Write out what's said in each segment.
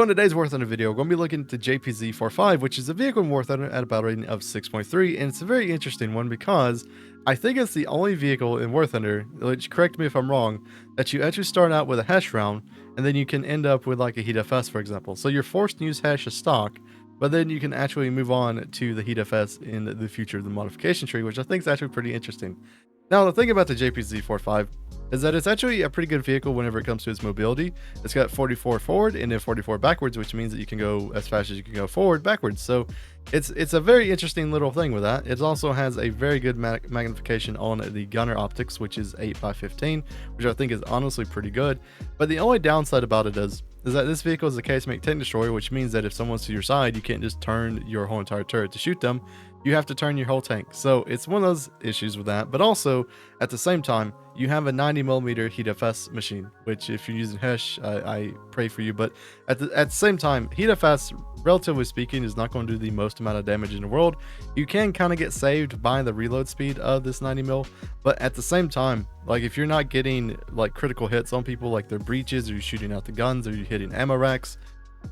In today's Warthunder video, we're going to be looking at the JPZ-45, which is a vehicle in Warthunder at a battle rating of 6.3, and it's a very interesting one because I think it's the only vehicle in Warthunder, which, correct me if I'm wrong, that you actually start out with a hash round, and then you can end up with like a heat FS, for example. So you're forced to use hash as stock, but then you can actually move on to the heat FS in the future of the modification tree, which I think is actually pretty interesting. Now, the thing about the JPZ-45 is that it's actually a pretty good vehicle whenever it comes to its mobility. It's got 44 forward and then 44 backwards, which means that you can go as fast as you can go forward backwards. So it's a very interesting little thing with that. It also has a very good magnification on the gunner optics, which is 8x15, which I think is honestly pretty good. But the only downside about it is that this vehicle is a casemate tank destroyer, which means that if someone's to your side, you can't just turn your whole entire turret to shoot them. You have to turn your whole tank. So it's one of those issues with that. But also, at the same time, you have a 90mm heat FS machine, which if you're using Hesh, I pray for you. But at the same time, heat FS, relatively speaking, is not going to do the most amount of damage in the world. You can kind of get saved by the reload speed of this 90mm. But at the same time, like if you're not getting like critical hits on people, like their breaches, or you're shooting out the guns, or you're hitting ammo racks,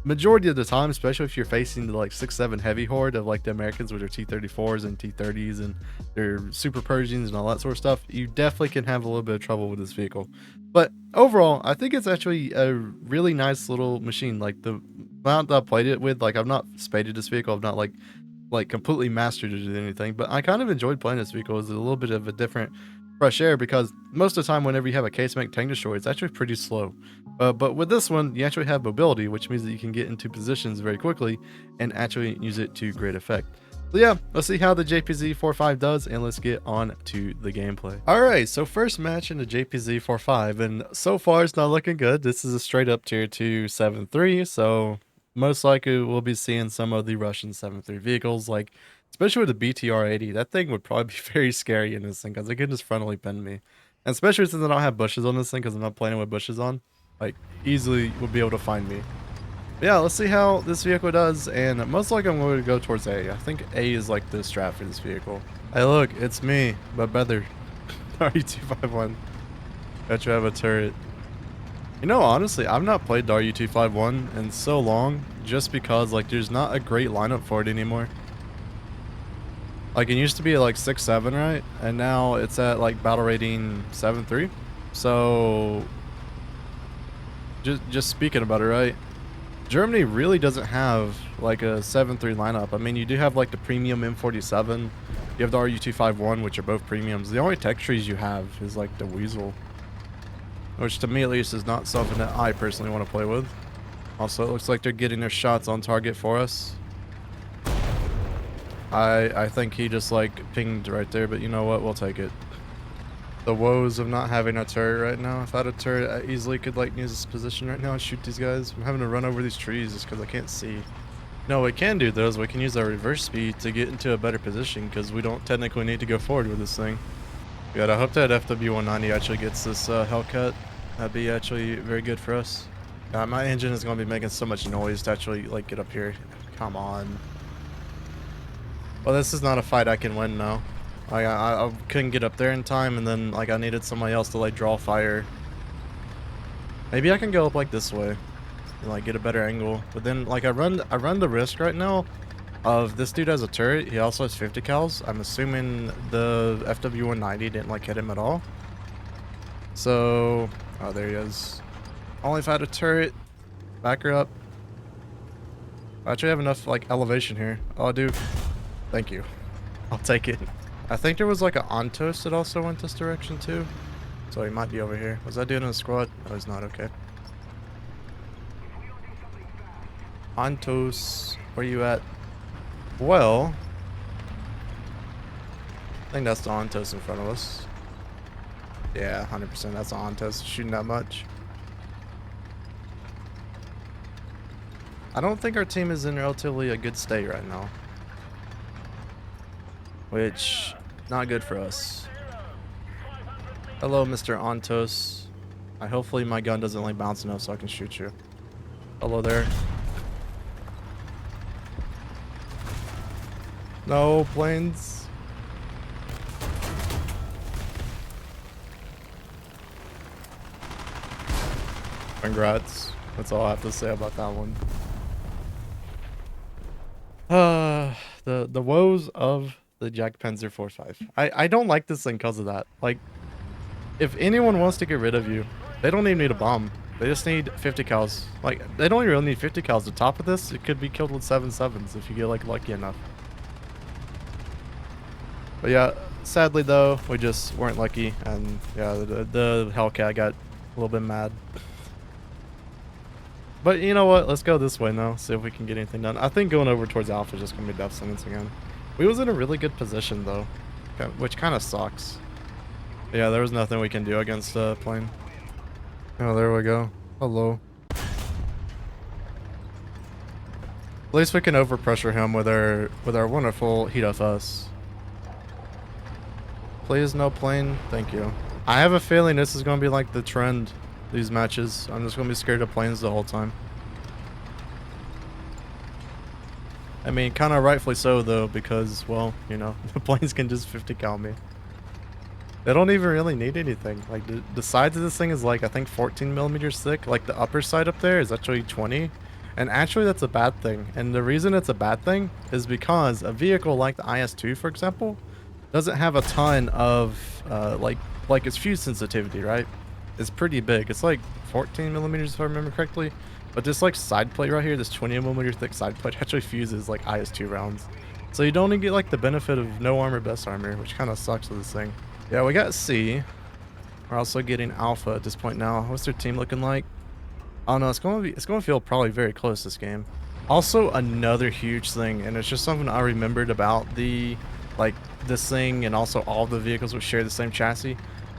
majority of the time, especially if you're facing the like 6-7 heavy horde of like the Americans with their T-34s and T-30s and their Super Persians and all that sort of stuff, you definitely can have a little bit of trouble with this vehicle. But overall, I think it's actually a really nice little machine. Like the amount that I played it with, like I've not spaded this vehicle, I've not like completely mastered it or anything, but I kind of enjoyed playing this vehicle. It's a little bit of a different fresh air because most of the time whenever you have a casemate tank destroyer, it's actually pretty slow. But with this one, you actually have mobility, which means that you can get into positions very quickly and actually use it to great effect. So yeah, let's see how the JPZ-45 does, and let's get on to the gameplay. Alright, so first match in the JPZ-45, and so far it's not looking good. This is a straight up tier 2 7.3, so most likely we'll be seeing some of the Russian 7.3 vehicles, like especially with the BTR-80. That thing would probably be very scary in this thing because it can just frontally pin me. And especially since I don't have bushes on this thing because I'm not playing with bushes on, like easily would be able to find me. But yeah, let's see how this vehicle does, and most likely I'm going to go towards A. I think A is like the strat for this vehicle. Hey look, it's me, but better. RU251. Bet you have a turret. You know, honestly, I've not played the RU251 in so long just because like there's not a great lineup for it anymore. Like it used to be like 6.7, right? And now it's at like battle rating 7.3. So just speaking about it, right? Germany really doesn't have like a 7.3 lineup. I mean, you do have like the premium M47. You have the RU251, which are both premiums. The only tech trees you have is like the Weasel, which to me at least is not something that I personally want to play with. Also, it looks like they're getting their shots on target for us. I think he just like pinged right there, but you know what? We'll take it. The woes of not having a turret right now. If I had a turret, I easily could like use this position right now and shoot these guys. I'm having to run over these trees just because I can't see. No, we can do those. We can use our reverse speed to get into a better position because we don't technically need to go forward with this thing. Good. I hope that FW190 actually gets this Hellcat. That'd be actually very good for us. My engine is going to be making so much noise to actually like get up here. Come on. Well, this is not a fight I can win now. Like, I couldn't get up there in time, and then like I needed somebody else to like draw fire. Maybe I can go up like this way and like get a better angle. But then like I run the risk right now of this dude has a turret. He also has 50 cals. I'm assuming the FW190 didn't like hit him at all. So, oh, there he is. Only if I had a turret, back her up. I actually have enough like elevation here. Oh, dude. Thank you. I'll take it. I think there was like an Ontos that also went this direction too. So he might be over here. Was I doing in a squad? No, he's not. Okay. Ontos, where you at? Well, I think that's the Ontos in front of us. Yeah, 100%. That's the Ontos shooting that much. I don't think our team is in relatively a good state right now. Which, not good for us. Hello, Mr. Ontos. Hopefully my gun doesn't like bounce enough so I can shoot you. Hello there. No, planes. Congrats. That's all I have to say about that one. The woes of the Jack Panzer 45. I don't like this thing because of that. Like, if anyone wants to get rid of you, they don't even need a bomb. They just need 50 cals. Like, they don't even really need 50 cals. The top of this, it could be killed with 7.7s if you get like lucky enough. But yeah, sadly though, we just weren't lucky, and yeah, the Hellcat got a little bit mad. But you know what? Let's go this way now. See if we can get anything done. I think going over towards Alpha is just gonna be death sentence again. We was in a really good position though, which kind of sucks. Yeah, there was nothing we can do against the plane. Oh, there we go. Hello. At least we can overpressure him with our wonderful heat FS. Please no plane. Thank you. I have a feeling this is gonna be like the trend. These matches. I'm just gonna be scared of planes the whole time. I mean, kind of rightfully so though, because, well, you know, the planes can just 50 cal me. They don't even really need anything. Like, the sides of this thing is like, I think 14 millimeters thick. Like, the upper side up there is actually 20. And actually, that's a bad thing. And the reason it's a bad thing is because a vehicle like the IS-2, for example, doesn't have a ton of, like its fuse sensitivity, right? It's pretty big. It's like 14 millimeters if I remember correctly. But this like side plate right here, this 20 millimeter thick side plate actually fuses like IS-2 rounds. So you don't even get like the benefit of no armor, best armor, which kind of sucks with this thing. Yeah, we got C. We're also getting Alpha at this point now. What's their team looking like? Oh no, it's gonna feel probably very close this game. Also another huge thing, and it's just something I remembered about the this thing, and also all the vehicles which share the same chassis.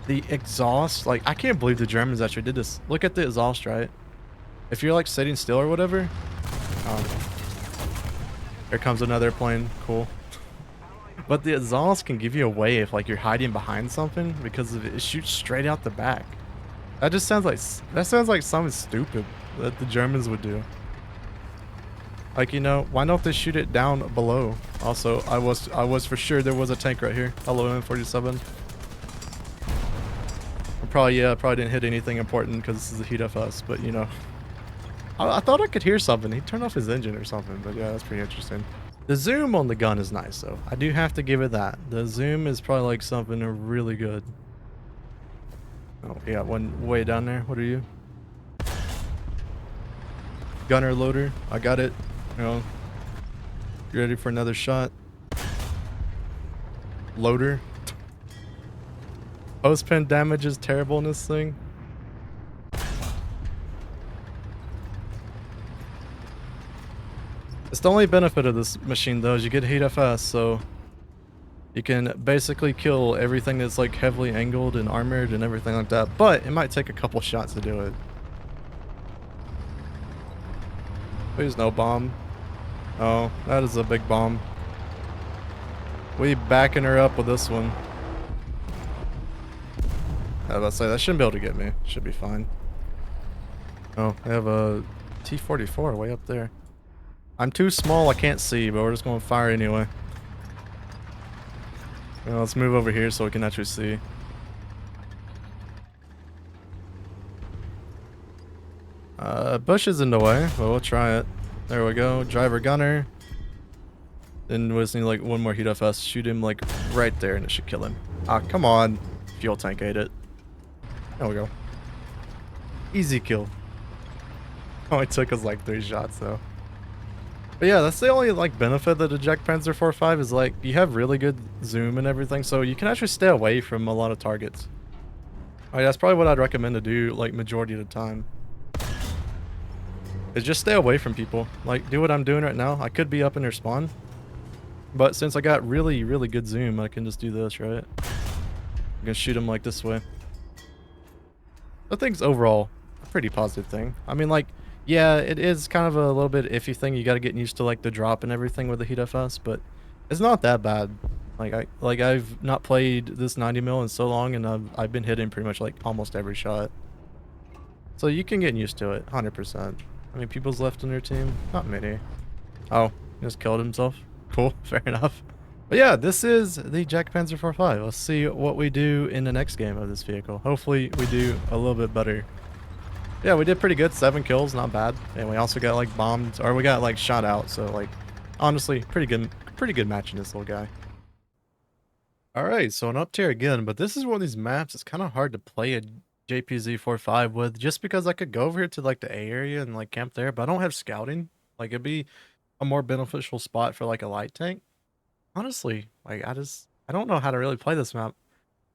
The exhaust, like, I can't believe the Germans actually did this. Look at the exhaust, right? If you're like sitting still or whatever. Here comes another plane. Cool. But the exhaust can give you away if like you're hiding behind something, because it shoots straight out the back. That just sounds like something stupid that the Germans would do. Like, you know, why don't they shoot it down below? Also, I was for sure there was a tank right here. Hello, M47. Probably didn't hit anything important because this is a heat FS, but you know, I thought I could hear something. He turned off his engine or something, but yeah, that's pretty interesting. The zoom on the gun is nice though. I do have to give it that. The zoom is probably like something really good. Oh, yeah, one way down there. What are you? Gunner loader. I got it. You know, you ready for another shot? Loader. Post-pin damage is terrible in this thing. It's the only benefit of this machine though is you get heat FS, so you can basically kill everything that's like heavily angled and armored and everything like that, but it might take a couple shots to do it. Please no bomb. Oh, that is a big bomb. We backing her up with this one. I was about to say, that shouldn't be able to get me. Should be fine. Oh, I have a T-44 way up there. I'm too small, I can't see, but we're just going to fire anyway. Well, let's move over here so we can actually see. Bush is in the way, but we'll try it. There we go. Driver gunner. Then we just need like one more heat FS. Shoot him like right there and it should kill him. Ah, come on. Fuel tank ate it. There we go. Easy kill. Oh, it took us like 3 shots though. But yeah, that's the only like benefit of the Jack Panzer 45 is like you have really good zoom and everything, so you can actually stay away from a lot of targets. Alright, that's probably what I'd recommend to do like majority of the time. Is just stay away from people. Like, do what I'm doing right now. I could be up in their spawn, but since I got really good zoom, I can just do this, right? I'm gonna shoot them like this way. I think it's overall a pretty positive thing. I mean, like, yeah, it is kind of a little bit iffy thing. You got to get used to like the drop and everything with the heat FS, but it's not that bad. Like I've not played this 90 mil in so long, and I've been hitting pretty much like almost every shot. So you can get used to it, 100%. I mean, people's left on your team? Not many. Oh, he just killed himself. Cool, fair enough. But yeah, this is the Jack Panzer 45. Let's see what we do in the next game of this vehicle. Hopefully we do a little bit better. Yeah, we did pretty good. 7 kills, not bad. And we also got like bombed, or we got like shot out. So like Honestly, pretty good matching this little guy. All right, so an up tier again, but this is one of these maps it's kind of hard to play a JPZ-45 with just because I could go over here to like the A area and like camp there, but I don't have scouting. Like it'd be a more beneficial spot for like a light tank. Honestly, like I don't know how to really play this map.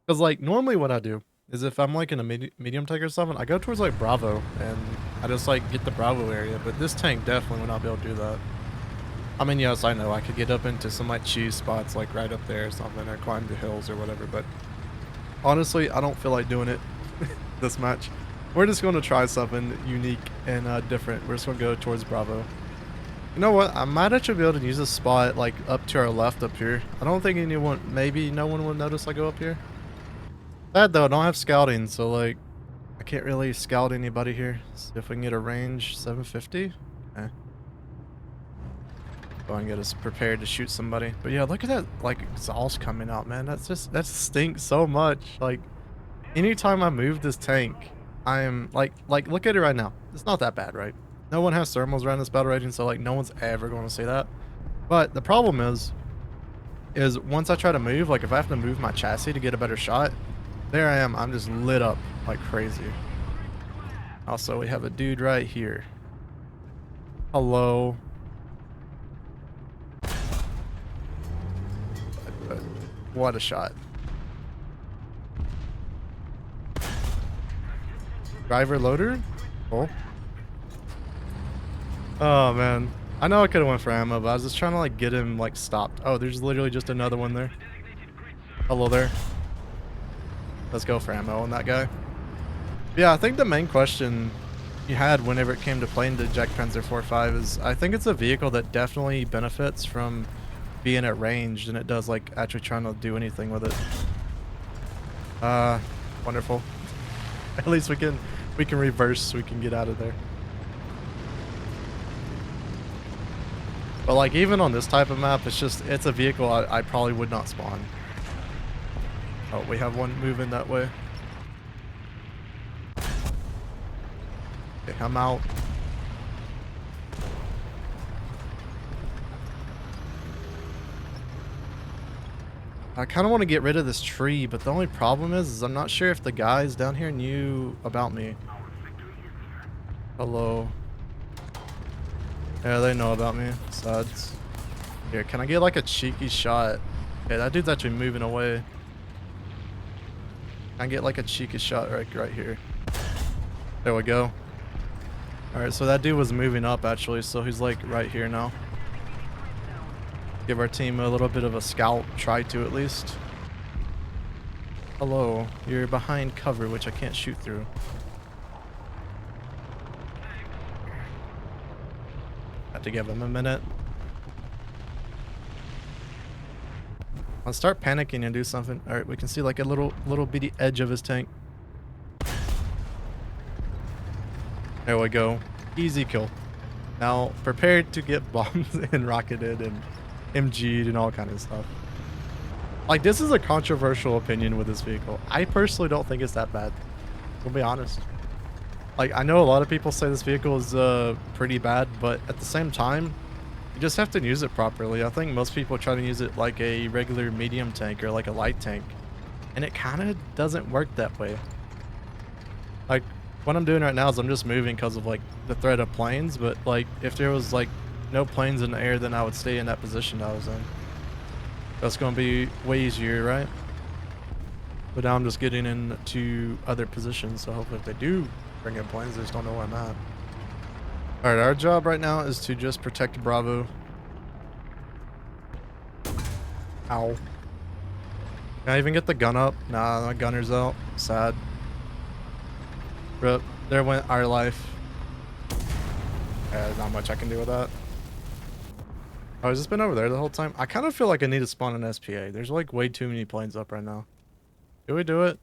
Because like normally what I do is if I'm like in a medium tank or something, I go towards like Bravo and I just like get the Bravo area, but this tank definitely would not be able to do that. I mean, yes, I know I could get up into some like cheese spots like right up there or something or climb the hills or whatever, but honestly, I don't feel like doing it this match. We're just going to try something unique and different. We're just going to go towards Bravo. You know what? I might actually be able to use this spot like up to our left up here. I don't think anyone, maybe no one will notice I go up here. Sad though, I don't have scouting, so like I can't really scout anybody here. See if we can get a range 750. Okay. Go and get us prepared to shoot somebody. But yeah, look at that like exhaust coming out, man. That stinks so much. Like anytime I move this tank, I am like look at it right now. It's not that bad, right? No one has thermals around this battle rating, so like no one's ever going to say that. But the problem is once I try to move, like if I have to move my chassis to get a better shot, there I am. I'm just lit up like crazy. Also, we have a dude right here. Hello. What a shot. Driver loader? Oh. Oh man. I know I could have went for ammo, but I was just trying to like get him like stopped. Oh, there's literally just another one there. Hello there. Let's go for ammo on that guy. Yeah, I think the main question you had whenever it came to playing the Jagdpanzer 4.5 is I think it's a vehicle that definitely benefits from being at range than it does like actually trying to do anything with it. Wonderful. At least we can reverse so we can get out of there. But like even on this type of map, it's a vehicle I probably would not spawn. Oh, we have one moving that way. Okay, I'm out. I kind of want to get rid of this tree, but the only problem is I'm not sure if the guys down here knew about me. Hello. Yeah, they know about me. Suds. Here, can I get like a cheeky shot? Okay, that dude's actually moving away. Can I get like a cheeky shot right here? There we go. Alright, so that dude was moving up actually, so he's like right here now. Give our team a little bit of a scout, try to at least. Hello, you're behind cover, which I can't shoot through. Have to give him a minute. I'll start panicking and do something. Alright, we can see like a little bitty edge of his tank. There we go. Easy kill. Now, prepared to get bombed and rocketed and MG'd and all kind of stuff. Like, this is a controversial opinion with this vehicle. I personally don't think it's that bad. We'll be honest. Like, I know a lot of people say this vehicle is pretty bad, but at the same time, you just have to use it properly. I think most people try to use it like a regular medium tank or like a light tank, and it kind of doesn't work that way. Like, what I'm doing right now is I'm just moving because of like the threat of planes, but like if there was like no planes in the air, then I would stay in that position I was in. That's going to be way easier, right? But now I'm just getting into other positions, so hopefully if they do bring in planes, they just don't know where I'm at. Alright, our job right now is to just protect Bravo. Ow. Can I even get the gun up? Nah, my gunner's out. Sad. Rip. There went our life. Yeah, there's not much I can do with that. Oh, has this been over there the whole time? I kind of feel like I need to spawn an SPA. There's like way too many planes up right now. Do we do it?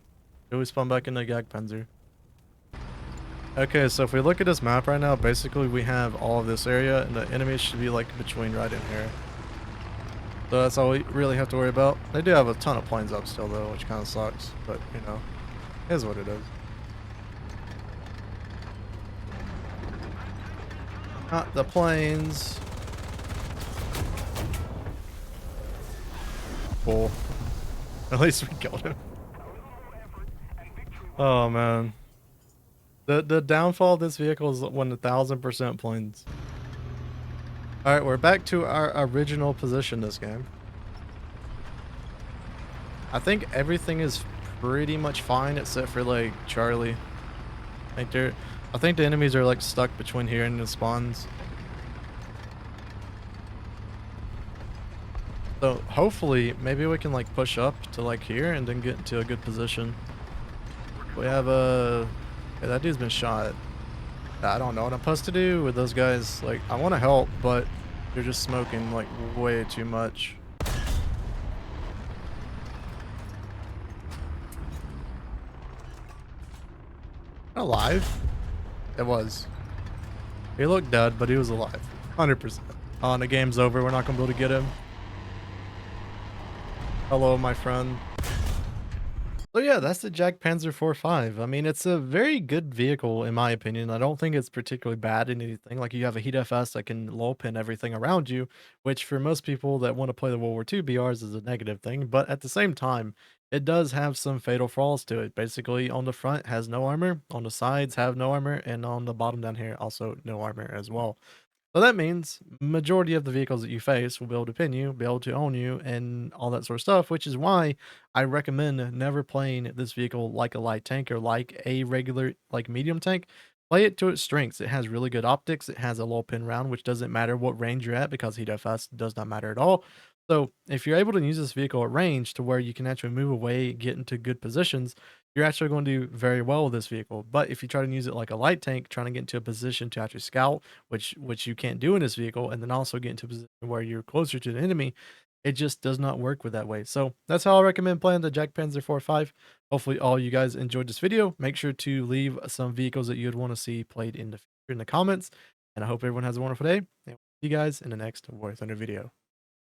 Do we spawn back into Jagdpanzer? Okay, so if we look at this map right now, basically we have all of this area, and the enemies should be like between right in here. So that's all we really have to worry about. They do have a ton of planes up still though, which kind of sucks, but you know, it is what it is. Not the planes. Cool. At least we killed him. Oh man. The downfall of this vehicle is when 1000% planes. Alright, we're back to our original position this game. I think everything is pretty much fine except for like Charlie. I think the enemies are like stuck between here and the spawns. So hopefully maybe we can like push up to like here and then get into a good position. We have a yeah, that dude's been shot. I don't know what I'm supposed to do with those guys. Like I want to help, but they're just smoking like way too much. Alive? It was. He looked dead, but he was alive. 100%. Oh, and the game's over. We're not gonna be able to get him. Hello, my friend. So yeah, that's the Jag Panzer IV-5. I mean, it's a very good vehicle in my opinion. I don't think it's particularly bad in anything. Like you have a heat FS that can low pin everything around you, which for most people that want to play the World War II BRs is a negative thing. But at the same time, it does have some fatal flaws to it. Basically, on the front has no armor, on the sides have no armor, and on the bottom down here also no armor as well. So that means majority of the vehicles that you face will be able to pin you, be able to own you, and all that sort of stuff, which is why I recommend never playing this vehicle like a light tank or like a regular like medium tank. Play it to its strengths. It has really good optics. It has a low pin round, which doesn't matter what range you're at because heat FS does not matter at all. So if you're able to use this vehicle at range to where you can actually move away, get into good positions, you're actually going to do very well with this vehicle. But if you try to use it like a light tank, trying to get into a position to actually scout, which you can't do in this vehicle, and then also get into a position where you're closer to the enemy, it just does not work with that way. So that's how I recommend playing the Jag Panzer IV-5. Hopefully all you guys enjoyed this video. Make sure to leave some vehicles that you'd want to see played in the future in the comments. And I hope everyone has a wonderful day. And we'll see you guys in the next Warthunder video.